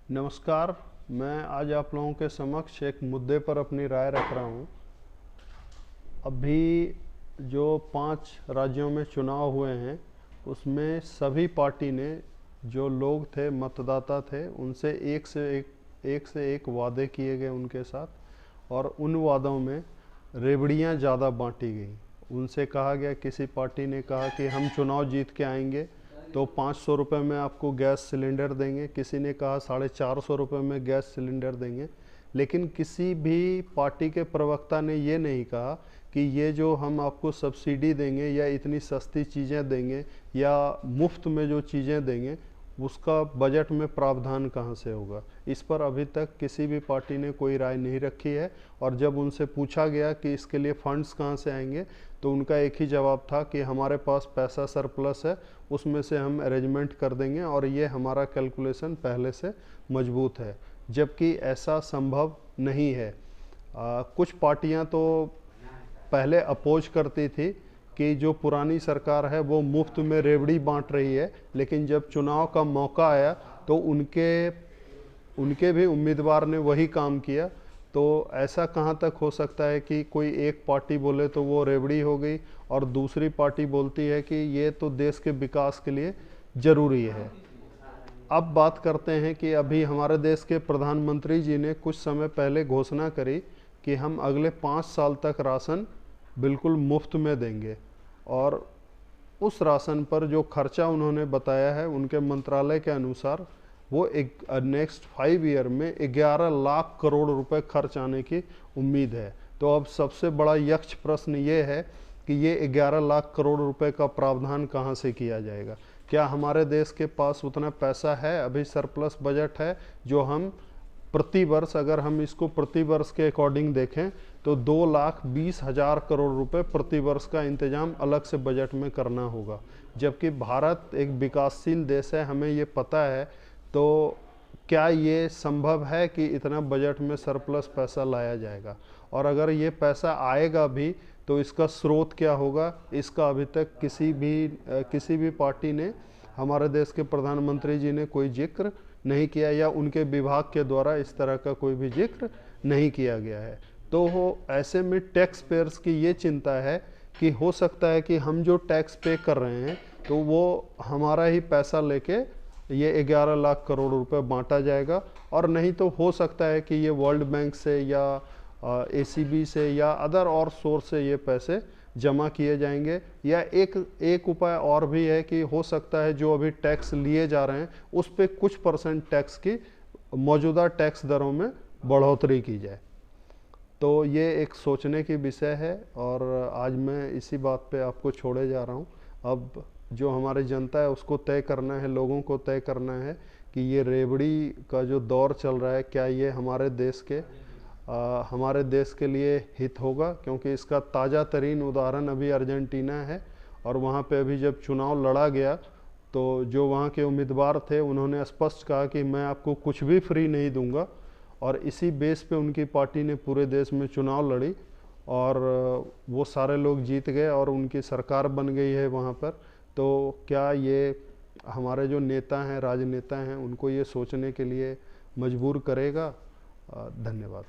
नमस्कार। मैं आज आप लोगों के समक्ष एक मुद्दे पर अपनी राय रख रहा हूँ। अभी जो 5 राज्यों में चुनाव हुए हैं उसमें सभी पार्टी ने, जो लोग थे, मतदाता थे, उनसे एक से एक वादे किए गए उनके साथ, और उन वादों में रेवड़ियाँ ज़्यादा बांटी गई। उनसे कहा गया, किसी पार्टी ने कहा कि हम चुनाव जीत के आएंगे तो 500 रुपये में आपको गैस सिलेंडर देंगे, किसी ने कहा 450 रुपये में गैस सिलेंडर देंगे। लेकिन किसी भी पार्टी के प्रवक्ता ने ये नहीं कहा कि ये जो हम आपको सब्सिडी देंगे या इतनी सस्ती चीज़ें देंगे या मुफ्त में जो चीज़ें देंगे उसका बजट में प्रावधान कहाँ से होगा। इस पर अभी तक किसी भी पार्टी ने कोई राय नहीं रखी है। और जब उनसे पूछा गया कि इसके लिए फंड्स कहाँ से आएंगे तो उनका एक ही जवाब था कि हमारे पास पैसा सरप्लस है, उसमें से हम अरेंजमेंट कर देंगे और ये हमारा कैलकुलेशन पहले से मजबूत है। जबकि ऐसा संभव नहीं है। कुछ पार्टियां तो पहले अपोज करती थी कि जो पुरानी सरकार है वो मुफ्त में रेवड़ी बांट रही है, लेकिन जब चुनाव का मौका आया तो उनके भी उम्मीदवार ने वही काम किया। तो ऐसा कहाँ तक हो सकता है कि कोई एक पार्टी बोले तो वो रेवड़ी हो गई और दूसरी पार्टी बोलती है कि ये तो देश के विकास के लिए ज़रूरी है। अब बात करते हैं कि अभी हमारे देश के प्रधानमंत्री जी ने कुछ समय पहले घोषणा करी कि हम अगले 5 साल तक राशन बिल्कुल मुफ्त में देंगे, और उस राशन पर जो खर्चा उन्होंने बताया है उनके मंत्रालय के अनुसार वो नेक्स्ट 5 ईयर में 11 लाख करोड़ रुपए खर्च आने की उम्मीद है। तो अब सबसे बड़ा यक्ष प्रश्न ये है कि ये 11 लाख करोड़ रुपए का प्रावधान कहाँ से किया जाएगा। क्या हमारे देश के पास उतना पैसा है? अभी सरप्लस बजट है जो हम प्रति वर्ष, अगर हम इसको प्रति वर्ष के अकॉर्डिंग देखें तो 2,20,000 करोड़ रुपए प्रति वर्ष का इंतजाम अलग से बजट में करना होगा। जबकि भारत एक विकासशील देश है, हमें ये पता है। तो क्या ये संभव है कि इतना बजट में सरप्लस पैसा लाया जाएगा? और अगर ये पैसा आएगा भी तो इसका स्रोत क्या होगा, इसका अभी तक किसी भी पार्टी ने, हमारे देश के प्रधानमंत्री जी ने कोई जिक्र नहीं किया, या उनके विभाग के द्वारा इस तरह का कोई भी जिक्र नहीं किया गया है। तो ऐसे में टैक्स पेयर्स की ये चिंता है कि हो सकता है कि हम जो टैक्स पे कर रहे हैं तो वो हमारा ही पैसा लेके ये 11 लाख करोड़ रुपए बांटा जाएगा, और नहीं तो हो सकता है कि ये वर्ल्ड बैंक से या ACB से या अदर और सोर्स से ये पैसे जमा किए जाएंगे। या एक उपाय और भी है कि हो सकता है जो अभी टैक्स लिए जा रहे हैं उस पे कुछ % टैक्स की मौजूदा टैक्स दरों में बढ़ोतरी की जाए। तो ये एक सोचने की विषय है, और आज मैं इसी बात पे आपको छोड़े जा रहा हूँ। अब जो हमारी जनता है उसको तय करना है, लोगों को तय करना है कि ये रेवड़ी का जो दौर चल रहा है क्या ये हमारे देश के लिए हित होगा। क्योंकि इसका ताज़ा तरीन उदाहरण अभी अर्जेंटीना है, और वहाँ पे अभी जब चुनाव लड़ा गया तो जो वहाँ के उम्मीदवार थे उन्होंने स्पष्ट कहा कि मैं आपको कुछ भी फ्री नहीं दूंगा, और इसी बेस पे उनकी पार्टी ने पूरे देश में चुनाव लड़ी और वो सारे लोग जीत गए और उनकी सरकार बन गई है वहाँ पर। तो क्या ये हमारे जो नेता हैं, राजनेता हैं, उनको ये सोचने के लिए मजबूर करेगा? धन्यवाद।